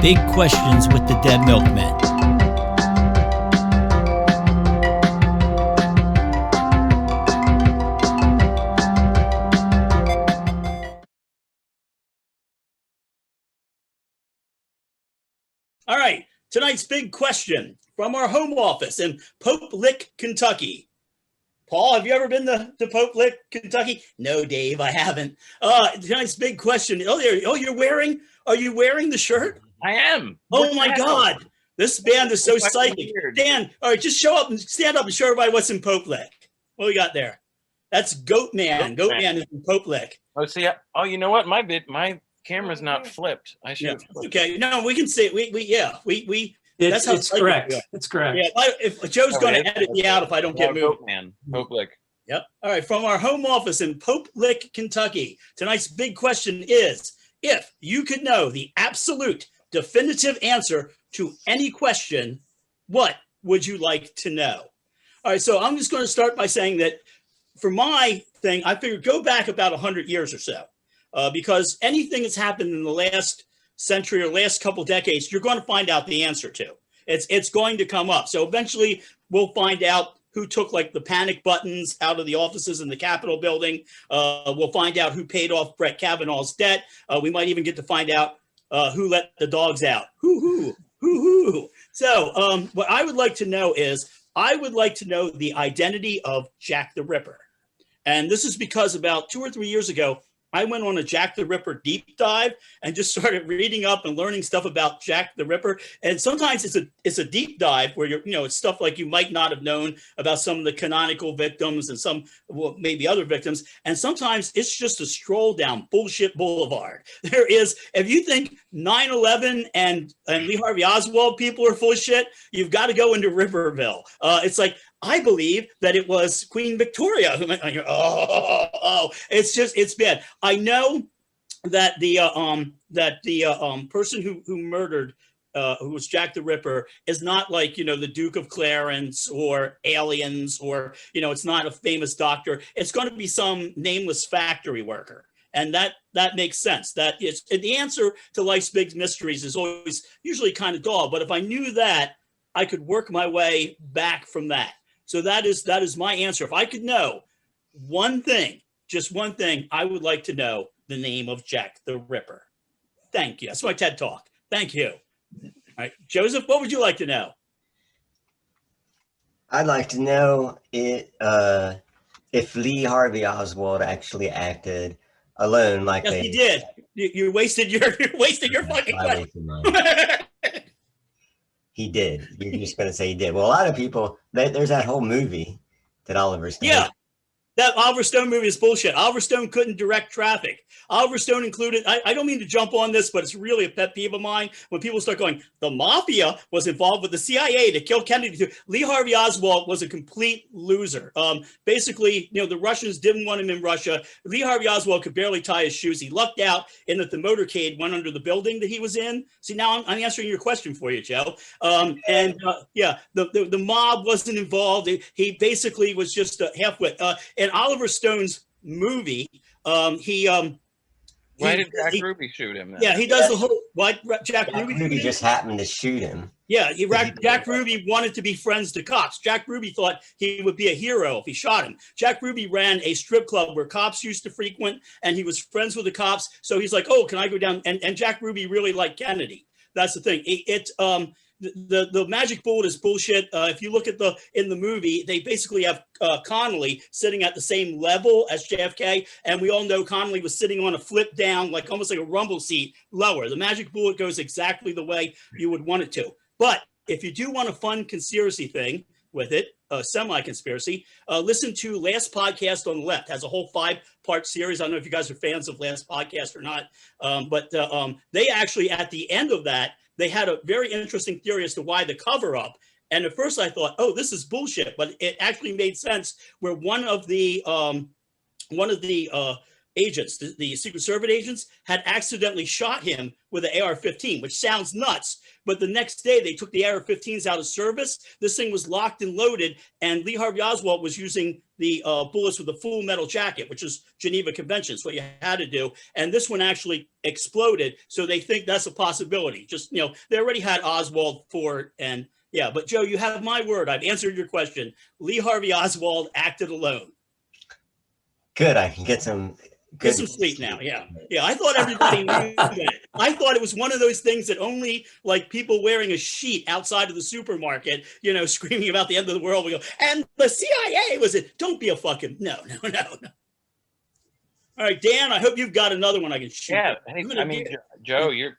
Big Questions with the Dead Milkmen. All right, tonight's big question from our home office in Pope Lick, Kentucky. Paul, have you ever been to Pope Lick, Kentucky? No, Dave, I haven't. Tonight's big question. Are you wearing the shirt? I am. Oh my God, this band is so psychic. Dan, all right, just stand up and show everybody what's in Pope Lick. What we got there? That's Goat Man. Goat Man is in Pope Lick. Oh, see, you know what? My camera's not flipped. I should. Yeah, okay, no, we can see it. It's correct. It's correct. Yeah, if Joe's going to edit me out if I don't get moved. Pope Lick. Yep. All right. From our home office in Pope Lick, Kentucky, tonight's big question is: if you could know the absolute definitive answer to any question, what would you like to know? All right. So I'm just going to start by saying that for my thing, I figured go back about 100 years or so, because anything that's happened in the last century or last couple decades, you're going to find out the answer to. It's going to come up. So eventually we'll find out who took like the panic buttons out of the offices in the Capitol building. We'll find out who paid off Brett Kavanaugh's debt. We might even get to find out who let the dogs out. Hoo. So what I would like to know is, I would like to know the identity of Jack the Ripper. And this is because about 2 or 3 years ago, I went on a Jack the Ripper deep dive and just started reading up and learning stuff about Jack the Ripper. And sometimes it's a deep dive where it's stuff like you might not have known about some of the canonical victims and some, well, maybe other victims. And sometimes it's just a stroll down bullshit boulevard. There is, if you think 9/11 and Lee Harvey Oswald people are full of shit, you've got to go into Ripperville. It's like, I believe that it was Queen Victoria who went, it's bad. I know that the person who murdered, who was Jack the Ripper, is not like, the Duke of Clarence or aliens, or, it's not a famous doctor. It's going to be some nameless factory worker. And that makes sense. That it's the answer to life's big mysteries is always usually kind of dull. But if I knew that, I could work my way back from that. So that is my answer. If I could know one thing, just one thing, I would like to know the name of Jack the Ripper. Thank you. That's my TED Talk. Thank you. All right, Joseph, what would you like to know? I'd like to know if Lee Harvey Oswald actually acted alone, like yes, he did. You wasted your fucking question. He did. You're just going to say he did. Well, a lot of people, there's that whole movie that Oliver Stone. Yeah, that Oliver Stone movie is bullshit. Oliver Stone couldn't direct traffic. Oliver Stone included, I don't mean to jump on this, but it's really a pet peeve of mine when people start going, the mafia was involved with the CIA to kill Kennedy. Lee Harvey Oswald was a complete loser. Basically, the Russians didn't want him in Russia. Lee Harvey Oswald could barely tie his shoes. He lucked out in that the motorcade went under the building that he was in. See, now I'm answering your question for you, Joe. The mob wasn't involved. He basically was just half-wit. In Oliver Stone's movie, why did Jack Ruby shoot him then? Yeah, he does the whole. Why Jack Ruby just happened to shoot him. Yeah, Jack Ruby wanted to be friends to cops. Jack Ruby thought he would be a hero if he shot him. Jack Ruby ran a strip club where cops used to frequent, and he was friends with the cops. So he's like, "Oh, can I go down?" And Jack Ruby really liked Kennedy. That's the thing. The magic bullet is bullshit. If you look at in the movie, they basically have Connolly sitting at the same level as JFK, and we all know Connolly was sitting on a flip down, like almost like a rumble seat lower. The magic bullet goes exactly the way you would want it to. But if you do want a fun conspiracy thing with it, semi-conspiracy, listen to Last Podcast on the Left. It has a whole 5-part series. I don't know if you guys are fans of Last Podcast or not, but they actually, at the end of that, they had a very interesting theory as to why the cover-up. And at first I thought, oh, this is bullshit, but it actually made sense where one of the agents, the Secret Service agents, had accidentally shot him with an AR-15, which sounds nuts. But the next day, they took the AR-15s out of service. This thing was locked and loaded, and Lee Harvey Oswald was using the bullets with a full metal jacket, which is Geneva Conventions, what you had to do. And this one actually exploded, so they think that's a possibility. Just, they already had Oswald for it, and yeah. But Joe, you have my word. I've answered your question. Lee Harvey Oswald acted alone. Good. I can get some Get some sleep now. Yeah. I thought everybody knew that. I thought it was one of those things that only like people wearing a sheet outside of the supermarket, screaming about the end of the world. We go, and the CIA was it? Don't be a fucking no. All right, Dan. I hope you've got another one I can shoot. Yeah. Joe, you're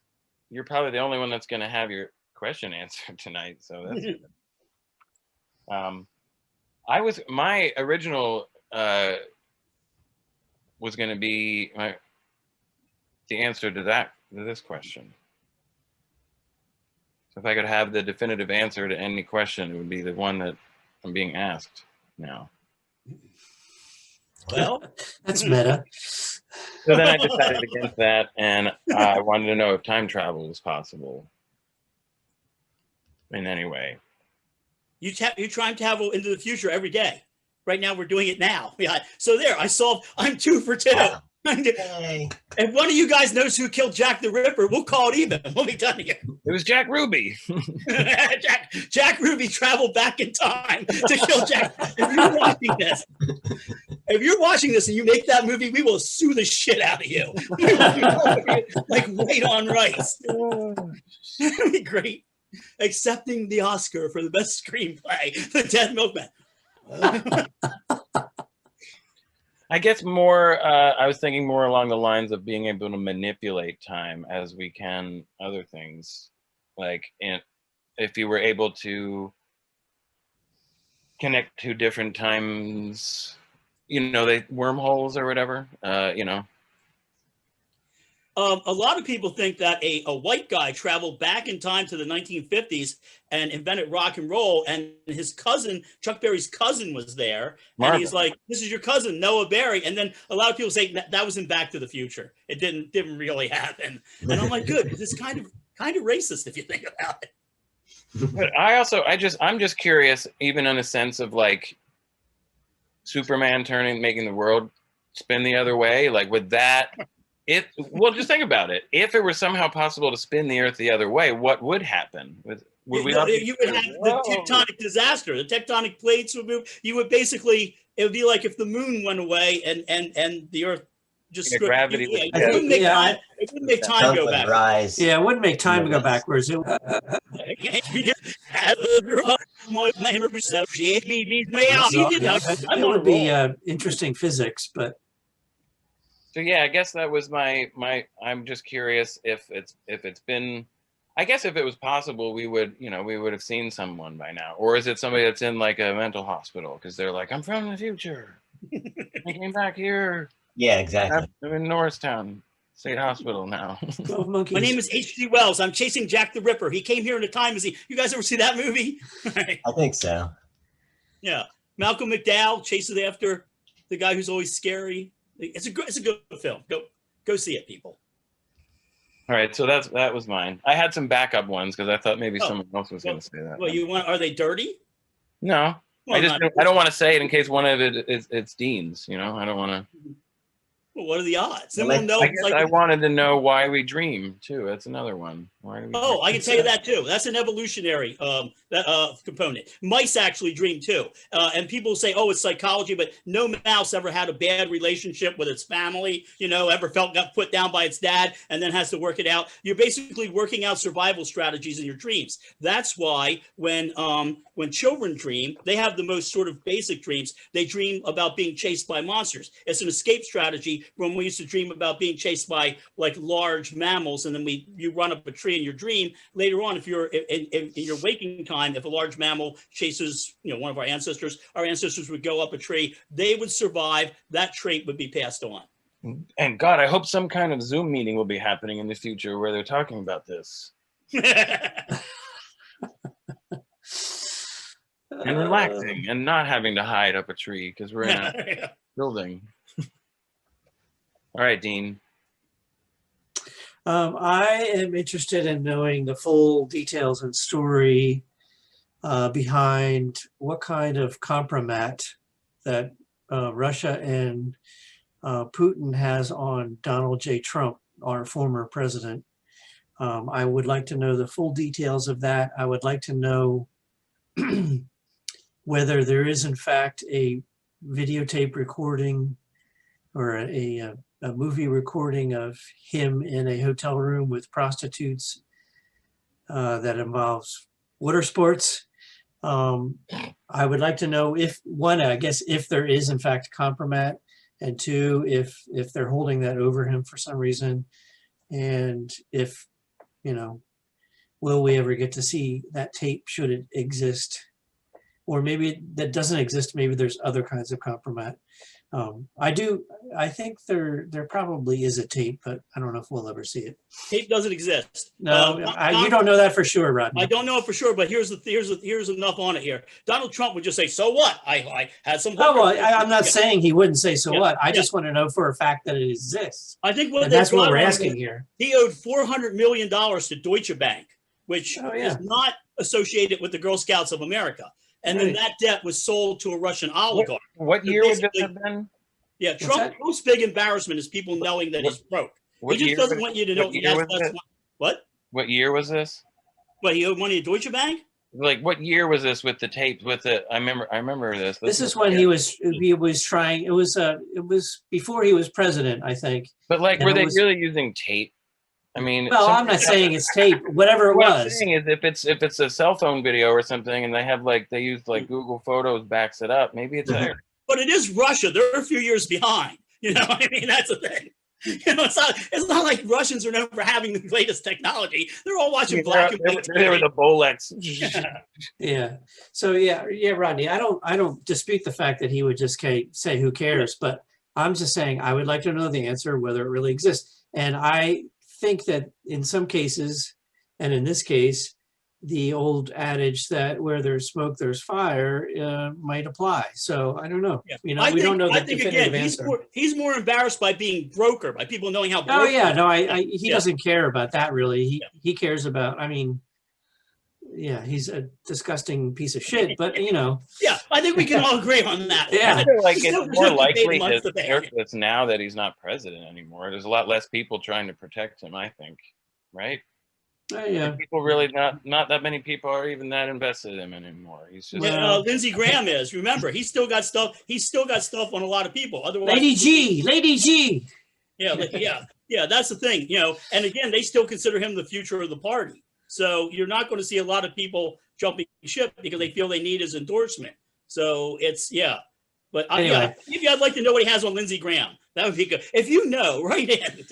probably the only one that's going to have your question answered tonight. So that's good. My original. Was going to be the answer to this question. So if I could have the definitive answer to any question, it would be the one that I'm being asked now. Well, that's meta. So then I decided against that, and I wanted to know if time travel was possible in any way. You time travel into the future every day. Right now, we're doing it now. Yeah. So there, I'm 2 for 2. Hey. If one of you guys knows who killed Jack the Ripper, we'll call it even. We'll be done here. It was Jack Ruby. Jack Ruby traveled back in time to kill Jack. If you're watching this and you make that movie, we will sue the shit out of you. Like right on rice. That'd be great. Accepting the Oscar for the best screenplay, The Dead Milkmen. I guess I was thinking more along the lines of being able to manipulate time as we can other things. Like if you were able to connect to different times, wormholes or whatever, A lot of people think that a white guy traveled back in time to the 1950s and invented rock and roll, and his cousin, Chuck Berry's cousin, was there. And he's like, "This is your cousin, Noah Berry." And then a lot of people say that was in Back to the Future. It didn't really happen. And I'm like, good. It's kind of racist if you think about it. But I'm just curious, even in a sense of like Superman making the world spin the other way, like would that. Just think about it. If it were somehow possible to spin the Earth the other way, what would happen? You would have the tectonic disaster. The tectonic plates would move. You would basically, it would be like if the moon went away and the Earth just gravity. It wouldn't make time go back. Rise. Yeah, it wouldn't make time go backwards. It would be interesting physics, but. So yeah, I guess that was my. I'm just curious if it's been. I guess if it was possible, we would have seen someone by now, or is it somebody that's in like a mental hospital because they're like, I'm from the future, I came back here. Yeah, exactly. I'm in Norristown State Hospital now. My name is H.G. Wells. I'm chasing Jack the Ripper. He came here in a time machine. You guys ever see that movie? I think so. Yeah, Malcolm McDowell chases after the guy who's always scary. It's a good film. Go see it, people. All right, so that was mine. I had some backup ones because I thought maybe someone else was going to say that. Well, are they dirty? No, I don't want to say it in case one of it's Dean's. I don't want to. Well, what are the odds? I wanted to know why we dream too. That's another one. Why do we dream? I can tell you that too. That's an evolutionary component. Mice actually dream too, and people say, "Oh, it's psychology," but no mouse ever had a bad relationship with its family. Ever got put down by its dad and then has to work it out. You're basically working out survival strategies in your dreams. That's why when children dream, they have the most sort of basic dreams. They dream about being chased by monsters. It's an escape strategy. When we used to dream about being chased by like large mammals, and then you run up a tree in your dream. Later on, if you're in your waking time, if a large mammal chases one of our ancestors would go up a tree. They would survive. That trait would be passed on. And God, I hope some kind of Zoom meeting will be happening in the future where they're talking about this. And relaxing and not having to hide up a tree because we're in a building. All right, Dean. I am interested in knowing the full details and story behind what kind of compromat that Russia and Putin has on Donald J. Trump, our former president. I would like to know the full details of that. I would like to know whether there is in fact a videotape recording or a movie recording of him in a hotel room with prostitutes that involves water sports. I would like to know if, one, I guess, if there is in fact compromat, and two, if they're holding that over him for some reason, and if, you know, will we ever get to see that tape should it exist? Or maybe that doesn't exist, maybe there's other kinds of compromat. I think there probably is a tape, but I don't know if we'll ever see it. Tape doesn't exist. No, you don't know that for sure, Rodney. I don't know it for sure, but here's enough on it here. Donald Trump would just say, "So what? I had some." Oh well, I'm not saying he wouldn't say so what. I just want to know for a fact that it exists. I think that's what we're asking here. He owed $400 million to Deutsche Bank, which is not associated with the Girl Scouts of America. And then that debt was sold to a Russian oligarch. What year would this have been? Yeah, Trump's big embarrassment is people knowing that he's broke. He just doesn't want you to know. What? What year was this? What, he owed money to Deutsche Bank? Like, what year was this with the tape? With it, I remember this. This is when he was trying. It was before he was president, I think. But like, were they really using tape? I mean, well, I'm not saying it's tape. Whatever it was. What I'm saying is, if it's a cell phone video or something, and they use like Google Photos backs it up, maybe it's there. But it is Russia. They're a few years behind. You know, I mean, that's the thing. You know, it's not like Russians are known for having the latest technology. They're all watching black and white. They were the Bolex. Yeah. So yeah, Rodney. I don't dispute the fact that he would just say who cares, but I'm just saying I would like to know the answer whether it really exists, and I think that in some cases, and in this case, the old adage that where there's smoke, there's fire might apply. So I don't know. Yeah. You know, we don't know the definitive answer. He's more embarrassed by being broker, by people knowing how. Oh yeah, no, he doesn't care about that really. He cares about. I mean, yeah, he's a disgusting piece of shit. But you know. Yeah, I think we can all agree on that. Yeah, I feel like it's more likely that now that he's not president anymore. There's a lot less people trying to protect him. I think, right? Yeah. People really not that many people are even that invested in him anymore. He's just Lindsey Graham is. Remember, he's still got stuff. He's still got stuff on a lot of people. Otherwise, Lady G. Yeah. That's the thing, you know. And again, they still consider him the future of the party. So you're not going to see a lot of people jumping ship because they feel they need his endorsement. So it's But anyway. Maybe I'd like to know what he has on Lindsey Graham. That would be good. If you know, write in.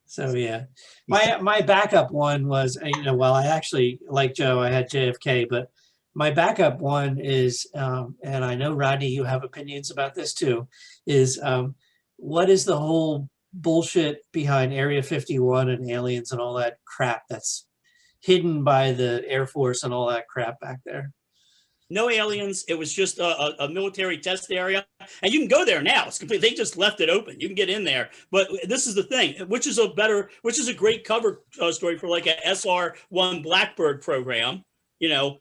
So yeah, my backup one was, you know, well, I actually, like Joe, I had JFK, but my backup one is, and I know Rodney, you have opinions about this too, is what is the whole bullshit behind Area 51 and aliens and all that crap that's hidden by the Air Force and all that crap back there? No aliens. It was just a military test area, and you can go there now. It's complete. They just left it open. You can get in there. But this is the thing, which is a great cover story for like a SR-1 Blackbird program. You know,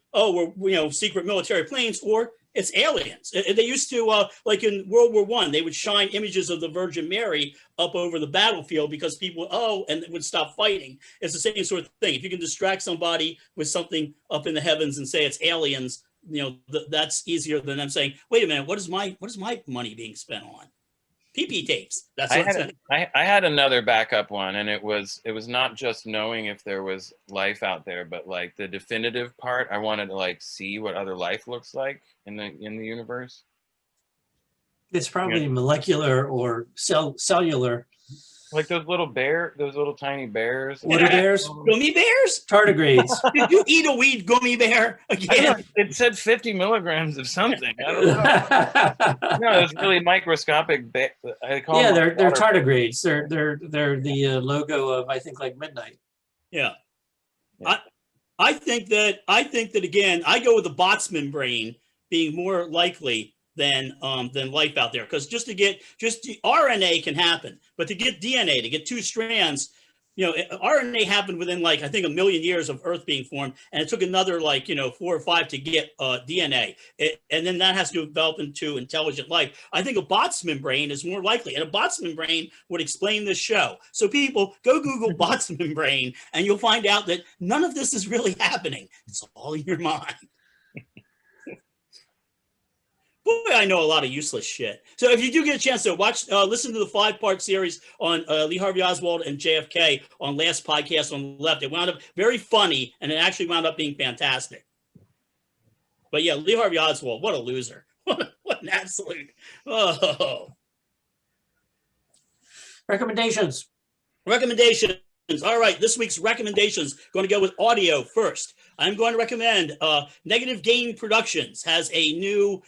we're secret military planes, or it's aliens. They used to like in World War I, they would shine images of the Virgin Mary up over the battlefield because people and it would stop fighting. It's the same sort of thing. If you can distract somebody with something up in the heavens and say it's aliens, you know, that's easier than them saying, wait a minute, what is my money being spent on? PP tapes. That's what I'm saying. I had another backup one, and it was not just knowing if there was life out there, but like the definitive part. I wanted to like see what other life looks like in the universe. It's probably molecular or cellular. Like those little tiny bears. Water bears? Gummy bears? Tardigrades. Did you eat a weed gummy bear again? It said 50 milligrams of something. I don't know. No, it was really microscopic. They're tardigrades. They're the logo of, I think, like Midnight. Yeah. I think that again, I go with the Boltzmann brain being more likely than life out there. Because just RNA can happen, but to get DNA, to get two strands, RNA happened within like, I think, 1 million years of Earth being formed, and it took another 4 or 5 to get DNA, and then that has to develop into intelligent life. I think a Boltzmann brain is more likely, and a Boltzmann brain would explain this show. So people, go Google Boltzmann brain, and you'll find out that none of this is really happening. It's all in your mind. Boy, I know a lot of useless shit. So if you do get a chance to listen to the 5-part series on Lee Harvey Oswald and JFK on last podcast on the left. It wound up very funny, and it actually wound up being fantastic. But yeah, Lee Harvey Oswald, what a loser. What an absolute, oh. Recommendations. All right, this week's recommendations, going to go with audio first. I'm going to recommend Negative Game Productions has a new,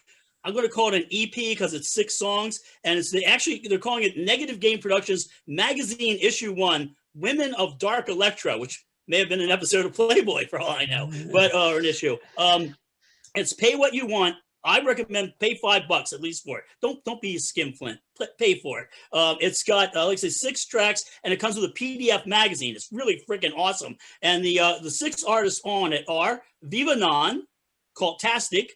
I'm going to call it an EP because it's 6 songs, and they're calling it Negative Game Productions Magazine Issue 1, Women of Dark Electro, which may have been an episode of Playboy for all I know, but or an issue. It's pay what you want. I recommend pay $5 at least for it. Don't be a skinflint. Pay for it. It's got like I say 6 tracks, and it comes with a PDF magazine. It's really freaking awesome. And the 6 artists on it are Viva Non, Cultastic,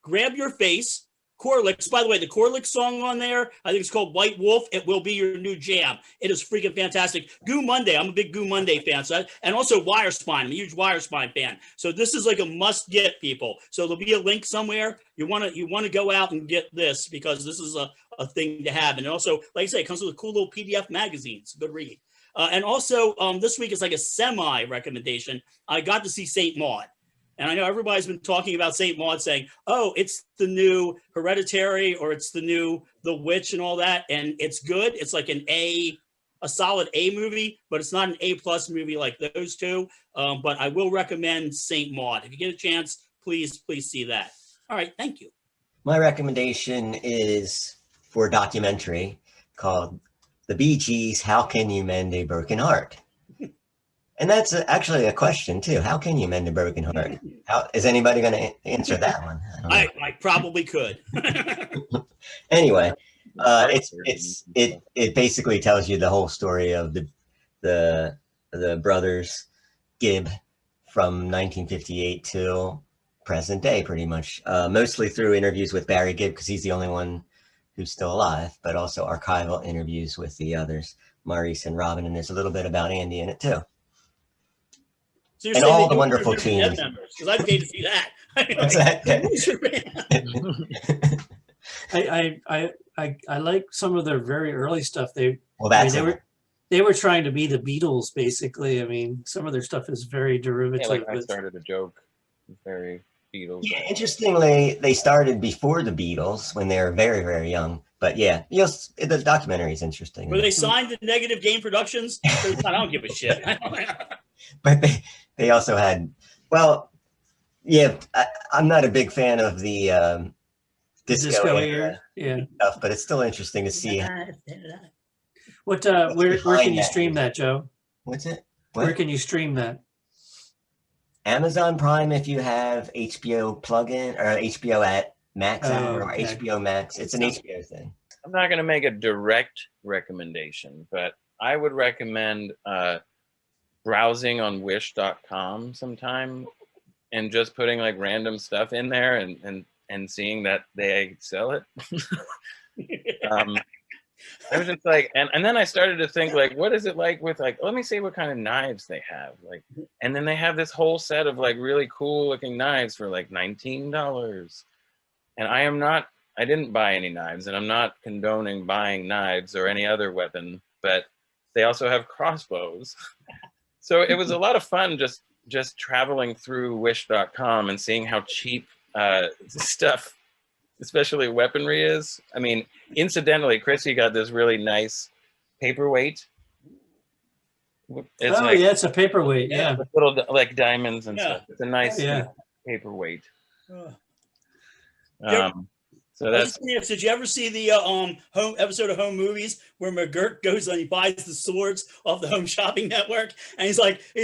Grab Your Face, Corlix. By the way, the Corlix song on there, I think it's called White Wolf. It will be your new jam. It is freaking fantastic. Goo Monday. I'm a big Goo Monday fan. And also Wirespine. I'm a huge Wirespine fan. So this is like a must get, people. So there'll be a link somewhere. You want to go out and get this because this is a thing to have. And also, like I say, it comes with a cool little PDF magazine. It's a good read. And also this week is like a semi recommendation. I got to see Saint Maude. And I know everybody's been talking about Saint Maude, saying, oh, it's the new Hereditary, or it's the new The Witch and all that. And it's good. It's like a solid A movie, but it's not an A+ movie like those two. But I will recommend Saint Maude. If you get a chance, please see that. All right. Thank you. My recommendation is for a documentary called The Bee Gees, How Can You Mend a Broken Heart? And that's actually a question too. How can you mend a broken heart? How is anybody going to answer that one? I probably could. Anyway, it basically tells you the whole story of the brothers Gibb from 1958 till present day, pretty much. Mostly through interviews with Barry Gibb, because he's the only one who's still alive, but also archival interviews with the others, Maurice and Robin, and there's a little bit about Andy in it too. So and all the wonderful teams. Because I'd pay to see that. What's that? I like some of their very early stuff. They were trying to be the Beatles, basically. I mean, some of their stuff is very derivative. Yeah, like I started a joke, very Beatles. Yeah, interestingly, they started before the Beatles when they were very, very young. But yeah, the documentary is interesting. Were they signed to Negative Game Productions? I don't give a shit. But they also had, well, yeah, I'm not a big fan of the disco era stuff, but it's still interesting to see. Where can you stream that, Joe? What's it? Where can you stream that? Amazon Prime if you have HBO plugin or HBO at Max or HBO Max. It's an HBO thing. I'm not going to make a direct recommendation, but I would recommend browsing on wish.com sometime and just putting like random stuff in there and seeing that they sell it. I was just like, and then I started to think like, what is it like with like, let me see what kind of knives they have. Like, and then they have this whole set of like really cool looking knives for like $19. And I didn't buy any knives, and I'm not condoning buying knives or any other weapon, but they also have crossbows. So it was a lot of fun just traveling through wish.com and seeing how cheap stuff, especially weaponry, is. I mean, incidentally, Chrissy got this really nice paperweight. It's a paperweight, yeah. With little like diamonds and stuff. It's a nice paperweight. So that's. Did you ever see the home episode of Home Movies where McGurk goes and he buys the swords off the Home Shopping Network, and he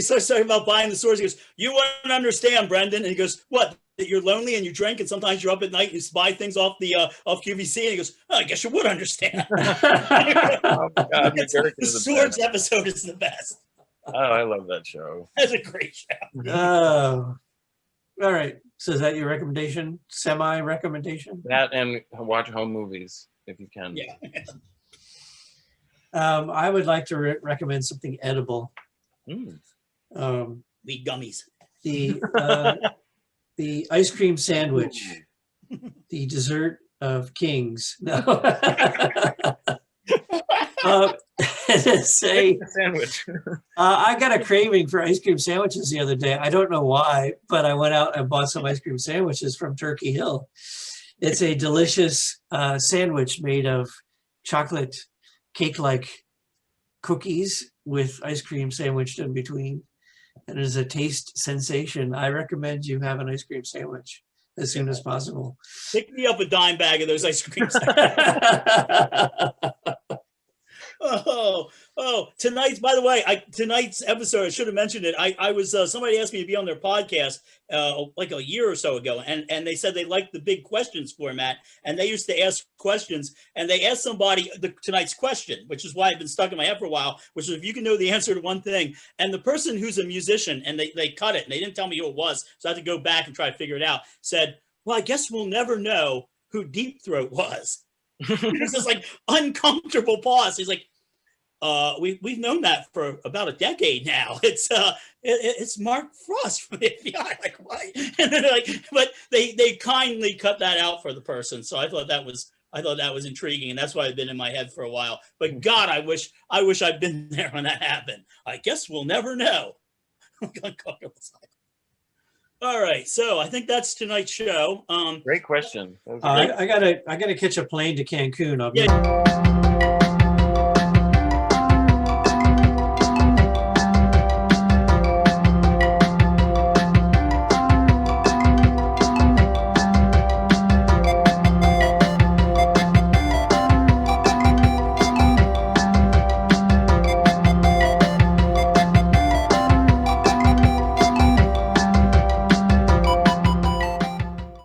starts talking about buying the swords. He goes, "You wouldn't understand, Brendan." And he goes, "What? that you're lonely and you drink, and sometimes you're up at night and you spy things off the off QVC, and he goes, "Oh, I guess you would understand." Oh, God, McGurk The is the Swords best. episode is the best. Oh, I love that show. That's a great show. Oh, all right. So is that your recommendation? Semi-recommendation? That and watch home movies if you can. Yeah. I would like to recommend something edible. Mm. The gummies. The ice cream sandwich, the dessert of kings. No. Say, Sandwich. I got a craving for ice cream sandwiches the other day. I don't know why, but I went out and bought some ice cream sandwiches from Turkey Hill. It's a delicious sandwich made of chocolate cake-like cookies with ice cream sandwiched in between. And it is a taste sensation. I recommend you have an ice cream sandwich as soon as possible. Pick me up a dime bag of those ice cream tonight's, by the way, tonight's episode, I should have mentioned it. I was somebody asked me to be on their podcast like a year or so ago, and they said they liked the big questions format, and they used to ask questions, and they asked somebody tonight's question, which is why I've been stuck in my head for a while, which is if you can know the answer to one thing. And the person who's a musician, and they cut it, and they didn't tell me who it was, so I had to go back and try to figure it out, said, "Well, I guess we'll never know who Deep Throat was." There's this like uncomfortable pause. He's like, we've known that for about a decade now. It's Mark Frost from the FBI. Like, why? And then they're like, but they kindly cut that out for the person. So I thought that was intriguing, and that's why it's been in my head for a while. But God, I wish I'd been there when that happened. I guess we'll never know. All right, so I think that's tonight's show. Great question. I gotta catch a plane to Cancun. Yeah.